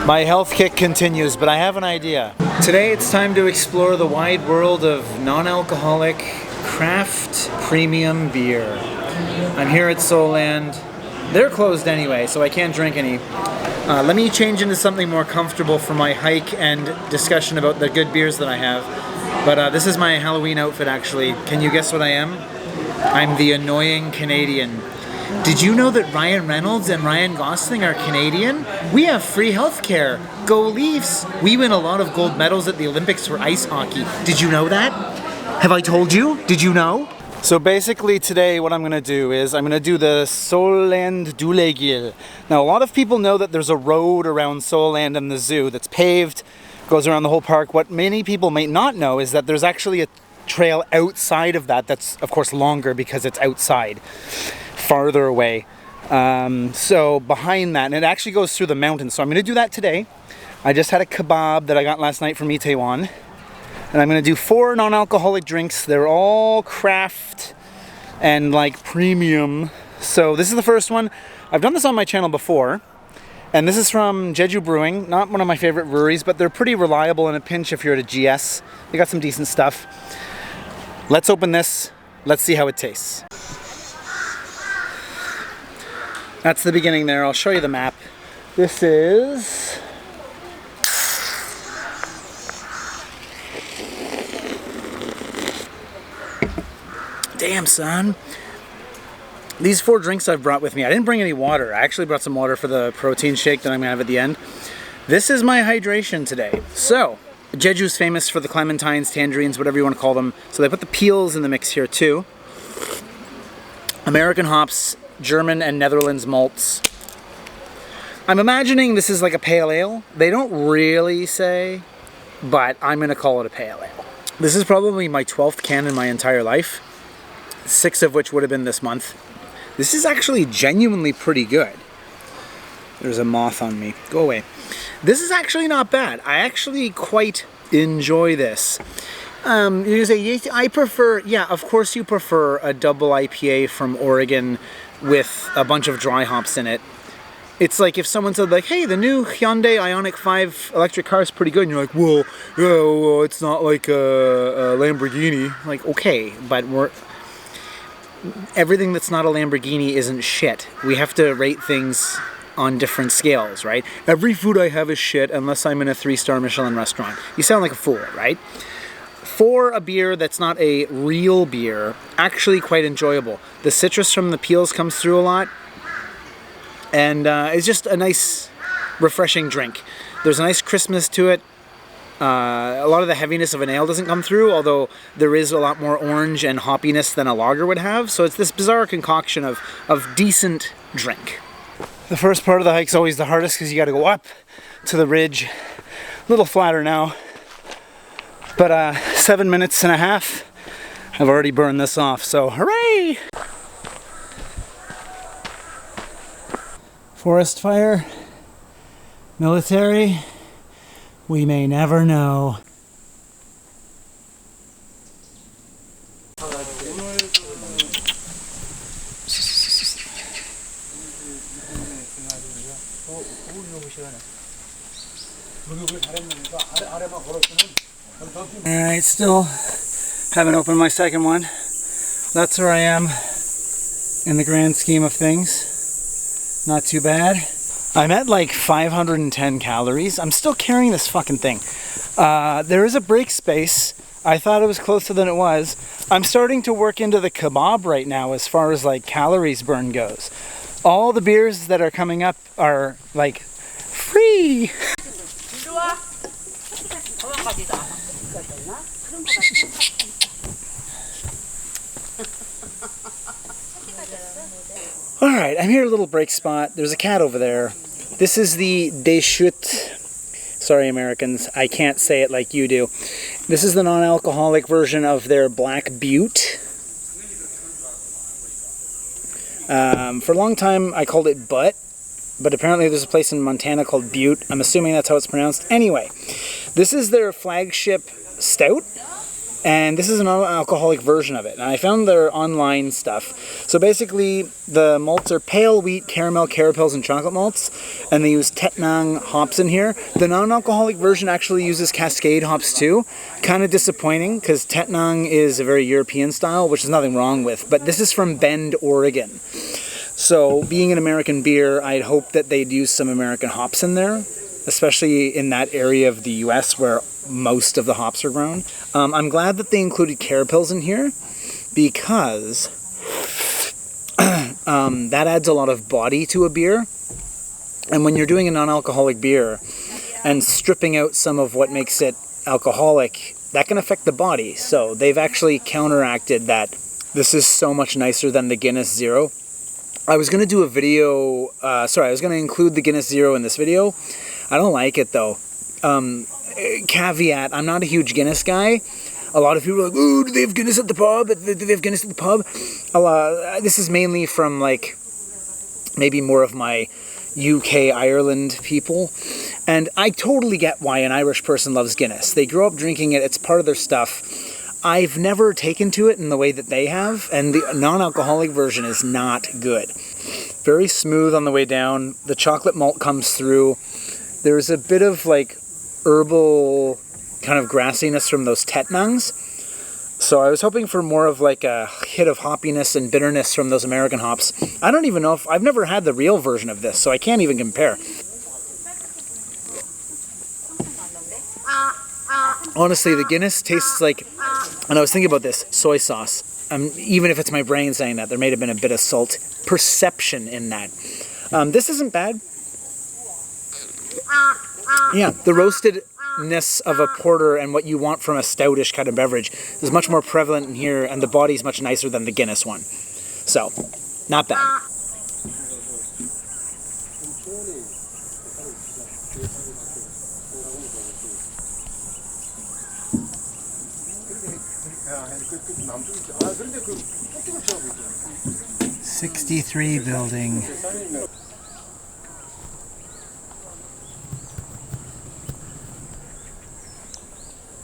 My health kick continues, but I have an idea. Today it's time to explore the wide world of non-alcoholic craft premium beer. I'm here at Soland. They're closed anyway, so I can't drink any. Let me change into something more comfortable for my hike and discussion about the good beers that I have. But this is my Halloween outfit actually. Can you guess what I am? I'm the annoying Canadian. Did you know that Ryan Reynolds and Ryan Gosling are Canadian? We have free healthcare. Go Leafs! We win a lot of gold medals at the Olympics for ice hockey. Did you know that? Have I told you? Did you know? So basically today what I'm going to do is I'm going to do the Soland Dulegil. Now a lot of people know that there's a road around Soland and the zoo that's paved, goes around the whole park. What many people might not know is that there's actually a trail outside of that that's of course longer because it's outside, farther away. So behind that, and it actually goes through the mountains. So I'm going to do that today. I just had a kebab that I got last night from Itaewon. And I'm going to do 4 non-alcoholic drinks. They're all craft and like premium. So this is the first one. I've done this on my channel before. And this is from Jeju Brewing. Not one of my favorite breweries, but they're pretty reliable in a pinch if you're at a GS. They got some decent stuff. Let's open this. Let's see how it tastes. That's the beginning there. I'll show you the map. This is... Damn, son. These 4 drinks I've brought with me. I didn't bring any water. I actually brought some water for the protein shake that I'm gonna have at the end. This is my hydration today. So, Jeju's famous for the clementines, tangerines, whatever you want to call them. So they put the peels in the mix here too. American hops, German and Netherlands malts. I'm imagining this is like a pale ale. They don't really say, but I'm gonna call it a pale ale. This is probably my 12th can in my entire life. 6 of which would have been this month. This is actually genuinely pretty good. There's a moth on me. Go away. This is actually not bad. I actually quite enjoy this. You say, yes, I prefer, yeah, of course you prefer a double IPA from Oregon with a bunch of dry hops in it. It's like if someone said like, hey, the new Hyundai Ioniq 5 electric car is pretty good. And you're like, well, yeah, well, it's not like a Lamborghini. Like, okay, but everything that's not a Lamborghini isn't shit. We have to rate things on different scales, right? Every food I have is shit unless I'm in a 3-star Michelin restaurant. You sound like a fool, right? For a beer that's not a real beer, actually quite enjoyable. The citrus from the peels comes through a lot, and it's just a nice, refreshing drink. There's a nice crispness to it. A lot of the heaviness of an ale doesn't come through, although there is a lot more orange and hoppiness than a lager would have. So it's this bizarre concoction of decent drink. The first part of the hike's always the hardest because you got to go up to the ridge. A little flatter now, but 7 minutes and a half. I've already burned this off, so hooray! Forest fire, military. We may never know. Alright, still haven't opened my second one. That's where I am in the grand scheme of things. Not too bad. I'm at like 510 calories. I'm still carrying this fucking thing. There is a break space. I thought it was closer than it was. I'm starting to work into the kebab right now as far as like calories burn goes. All the beers that are coming up are like free. Alright, I'm here at a little break spot. There's a cat over there. This is the Deschutes. Sorry, Americans, I can't say it like you do. This is the non-alcoholic version of their Black Butte. For a long time, I called it Butt, but apparently there's a place in Montana called Butte. I'm assuming that's how it's pronounced. Anyway, this is their flagship stout, And this is an alcoholic version of it. And I found their online stuff. So basically, the malts are pale wheat, caramel, carapils, and chocolate malts. And they use Tettnang hops in here. The non-alcoholic version actually uses Cascade hops too. Kind of disappointing, because Tettnang is a very European style, which is nothing wrong with. But this is from Bend, Oregon. So, being an American beer, I'd hope that they'd use some American hops in there, especially in that area of the US where most of the hops are grown. I'm glad that they included carapils in here, because that adds a lot of body to a beer. And when you're doing a non-alcoholic beer and stripping out some of what makes it alcoholic, that can affect the body. So they've actually counteracted that. This is so much nicer than the Guinness Zero. I was going to do a video, I was going to include the Guinness Zero in this video. I don't like it though. Caveat, I'm not a huge Guinness guy. A lot of people are like, ooh, do they have Guinness at the pub? Do they have Guinness at the pub? This is mainly from like, maybe more of my UK, Ireland people. And I totally get why an Irish person loves Guinness. They grew up drinking it, it's part of their stuff. I've never taken to it in the way that they have, and the non-alcoholic version is not good. Very smooth on the way down. The chocolate malt comes through. There's a bit of like herbal kind of grassiness from those Tettnangs. So I was hoping for more of like a hit of hoppiness and bitterness from those American hops. I don't even know if, I've never had the real version of this, so I can't even compare. Honestly, the Guinness tastes like, and I was thinking about this, soy sauce. Even if it's my brain saying that, there may have been a bit of salt perception in that. This isn't bad. Yeah, the roastedness of a porter and what you want from a stoutish kind of beverage is much more prevalent in here, and the body's much nicer than the Guinness one. So, not bad. '63 building.